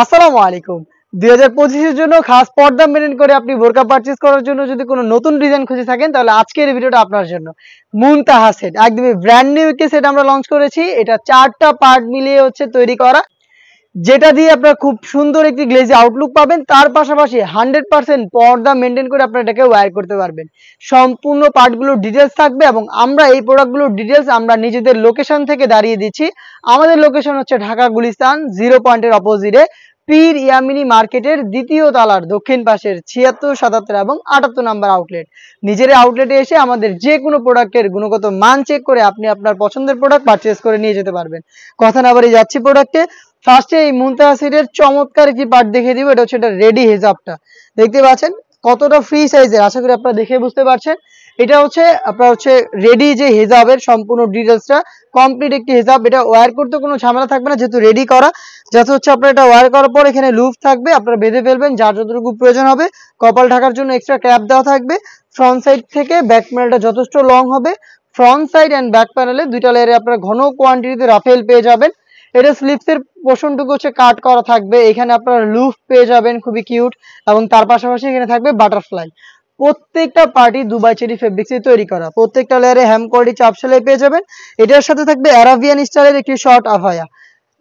আসসালামু আলাইকুম। 2025 এর জন্য খাস পর্দা মেইনটেইন করে আপনি বোরকা পারচেজ করার জন্য যদি কোনো নতুন ডিজাইন খুঁজে থাকেন তাহলে আজকের এই ভিডিওটা আপনার জন্য। মুনতাহা সেট একদমই ব্র্যান্ড নিউ একটি সেট আমরা লঞ্চ করেছি। এটা 4টা পার্ট মিলিয়ে হচ্ছে তৈরি করা, যেটা দিয়ে আপনারা খুব সুন্দর একটি গ্লেজি আউটলুক পাবেন। তার পাশাপাশি 100% পর্দা মেইনটেইন করে আপনারা এটাকে ওয়্যার করতে পারবেন। সম্পূর্ণ পার্টগুলোর ডিটেইলস থাকবে এবং আমরা এই প্রোডাক্টগুলোর ডিটেইলস আমরা নিজেদের লোকেশন থেকে দাঁড়িয়ে দিচ্ছি। আমাদের লোকেশন হচ্ছে ঢাকা গুলিস্তান 0 পয়েন্টের অপোজিটে পীর ইয়ামিনী মার্কেটের দ্বিতীয় তলার দক্ষিণ পাশের 76, 77 এবং 78 নাম্বার আউটলেট। নিজের আউটলেটে এসে আমাদের যে কোনো প্রোডাক্টের গুণগত মান চেক করে আপনি আপনার পছন্দের প্রোডাক্ট পারচেজ করে নিয়ে যেতে পারবেন। কথা না বাড়িয়ে যাচ্ছি প্রোডাক্টে। ফার্স্টে এই মুনতাহা সেটের চমৎকার একটি পার্ট দেখিয়ে দিব। এটা হচ্ছে এটা রেডি হিজাবটা, দেখতে পাচ্ছেন কতটা ফ্রি সাইজের, আশা করি আপনারা দেখে বুঝতে পারছেন। এটা হচ্ছে আপনার হচ্ছে রেডি যে হিজাবের সম্পূর্ণ ডিটেলসটা কমপ্লিট একটি হিজাব। এটা ওয়্যার করতে কোনো ঝামেলা থাকবে না যেহেতু রেডি করা। যাতে হচ্ছে আপনার এটা ওয়্যার করার পর এখানে লুপ থাকবে, আপনারা বেঁধে ফেলবেন যার যতটুকু প্রয়োজন হবে। কপাল ঢাকার জন্য এক্সট্রা ক্যাপ দেওয়া থাকবে। ফ্রন্ট সাইড থেকে ব্যাক প্যানেলটা যথেষ্ট লং হবে। ফ্রন্ট সাইড অ্যান্ড ব্যাক প্যানেলে দুইটা লেয়ারে আপনারা ঘন কোয়ান্টিটিতে রাফেল পেয়ে যাবেন। এটা স্লিপসের পোর্শনটুকু হচ্ছে কাট করা থাকবে। এখানে আপনারা লুপ পেয়ে যাবেন খুবই কিউট, এবং তার পাশাপাশি এখানে থাকবে বাটারফ্লাই। প্রত্যেকটা পার্টি দুবাই চেরি ফেব্রিক্স এ তৈরি করা। প্রত্যেকটা লেয়ারে হ্যাম কোয়ালিটি চাপ সেলাই পেয়ে যাবেন। এটার সাথে থাকবে অ্যারাবিয়ান স্টাইলের একটি শর্ট আভায়া,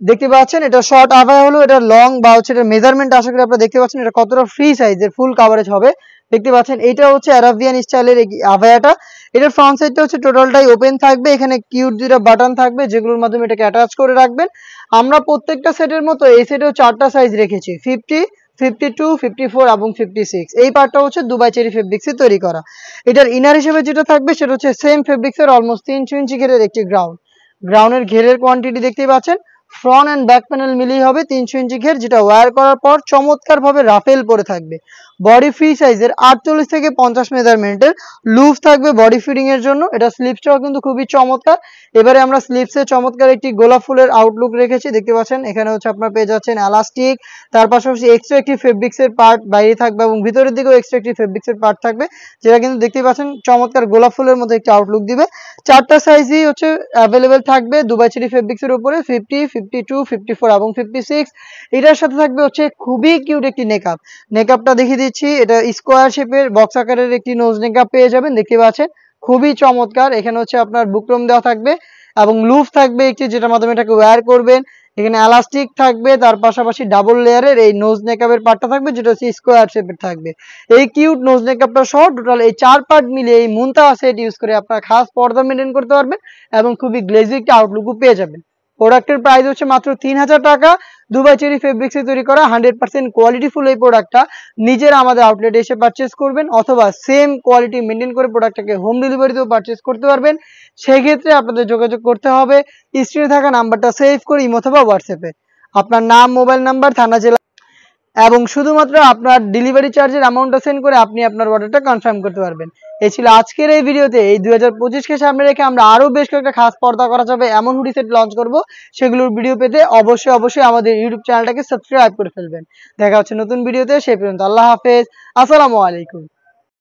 দেখতে পাচ্ছেন। এটা শর্ট আভায়া হলো, এটা লং বা হচ্ছে এটা মেজারমেন্ট আশা করি আপনারা দেখতে পাচ্ছেন এটা কতটা ফ্রি সাইজের ফুল কভারেজ হবে, দেখতে পাচ্ছেন। এটা হচ্ছে অ্যারাবিয়ান স্টাইলের আভায়াটা। এটার ফ্রন্ট সাইডটা হচ্ছে টোটালটাই ওপেন থাকবে। এখানে কিউট দুইটা বাটন থাকবে যেগুলোর মাধ্যমে এটাকে অ্যাটাচ করে রাখবেন। আমরা প্রত্যেকটা সেটের মতো এই সেটেও 4টা সাইজ রেখেছি, 50, 52, 54 এবং 56। এই পার্টটা হচ্ছে দুবাই চেরি ফেব্রিক্সে তৈরি করা। এটার ইনার হিসেবে যেটা থাকবে সেটা হচ্ছে সেম ফেব্রিক্সের অলমোস্ট 3 ইঞ্চি ঘেরের একটি গ্রাউন্ডের ঘেরের কোয়ান্টিটি দেখতেই পাচ্ছেন। ফ্রন্ট অ্যান্ড ব্যাক প্যানেল মিলিয়ে হবে 300 ইঞ্চি ঘের, যেটা ওয়্যার করার পর চমৎকার ভাবে রাফেল পরে থাকবে। বডি ফ্রি সাইজের 48 থেকে 50 মেজারমেন্টের লুপ থাকবে বডি ফিটিং এর জন্য। এটা স্লিপসটাও কিন্তু খুবই চমৎকার। এবারে আমরা স্লিপসে চমৎকার একটি গোলাপ ফুলের আউটলুক রেখেছি, দেখতে পাচ্ছেন। এখানে হচ্ছে আপনারা পেয়ে যাচ্ছেন এলাস্টিক, তার পাশাপাশি এক্সট্রা একটি ফেব্রিক্সের পার্ট বাইরে থাকবে এবং ভিতরের দিকেও এক্সট্রা একটি ফেব্রিক্সের পার্ট থাকবে, যেটা কিন্তু দেখতে পাচ্ছেন চমৎকার গোলাপ ফুলের মতো একটি আউটলুক দিবে। 4টা সাইজই হচ্ছে অ্যাভেলেবেল থাকবে দুবাই চেরি ফেব্রিক্সের উপরে, 50, 52, 54 এবং 56। এটার সাথে থাকবে হচ্ছে খুবই কিউট একটি নেকআপটা দেখিয়ে দিচ্ছি। এটা স্কোয়ার শেপের বক্স আকারের একটি নোজ নেকআপ পেয়ে যাবেন, দেখতে পাচ্ছেন খুবই চমৎকার। এখানে হচ্ছে আপনার বুকরম দেওয়া থাকবে এবং লুপ থাকবে একটি, যেটার মাধ্যমে এটাকে ওয়্যার করবেন। এখানে এলাস্টিক থাকবে, তার পাশাপাশি ডাবল লেয়ারের এই নোজ নেকআপের পার্টটা থাকবে যেটা হচ্ছে স্কোয়ার শেপের থাকবে। এই কিউট নোজ নেকআপটা সহ টোটাল এই 4 পার্ট মিলিয়ে এই মুনতাহা সেট ইউজ করে আপনারা খাস পর্দা মেইনটেইন করতে পারবেন এবং খুবই গ্লেজি একটা আউটলুকও পেয়ে যাবেন। প্রোডাক্টের প্রাইস হচ্ছে মাত্র 3000 টাকা। দুবাই চেরি ফেব্রিক্সে তৈরি করা 100% কোয়ালিটিফুল এই প্রোডাক্টটা নিজেরা আমাদের আউটলেটে এসে পারচেজ করবেন, অথবা সেম কোয়ালিটি মেনটেন করে প্রোডাক্টটাকে হোম ডেলিভারিতেও পারচেজ করতে পারবেন। সেই ক্ষেত্রে আপনাদের যোগাযোগ করতে হবে স্ক্রিনে থাকা নাম্বারটা সেভ করে ইমো অথবা হোয়াটসঅ্যাপে আপনার নাম, মোবাইল নাম্বার, থানা, জেলা এবং শুধুমাত্র আপনার ডেলিভারি চার্জের অ্যামাউন্টটা সেন্ড করে আপনি আপনার অর্ডারটা কনফার্ম করতে পারবেন। এই ছিল আজকের এই ভিডিওতে। এই 2025কে সামনে রেখে আমরা আরো বেশ কয়েকটা খাস পর্দা করা যাবে এমন হুডি সেট লঞ্চ করব। সেগুলোর ভিডিও পেতে অবশ্যই আমাদের ইউটিউব চ্যানেলটাকে সাবস্ক্রাইব করে ফেলবেন। দেখা হচ্ছে নতুন ভিডিওতে, সেই পর্যন্ত আল্লাহ হাফেজ, আসসালামু আলাইকুম।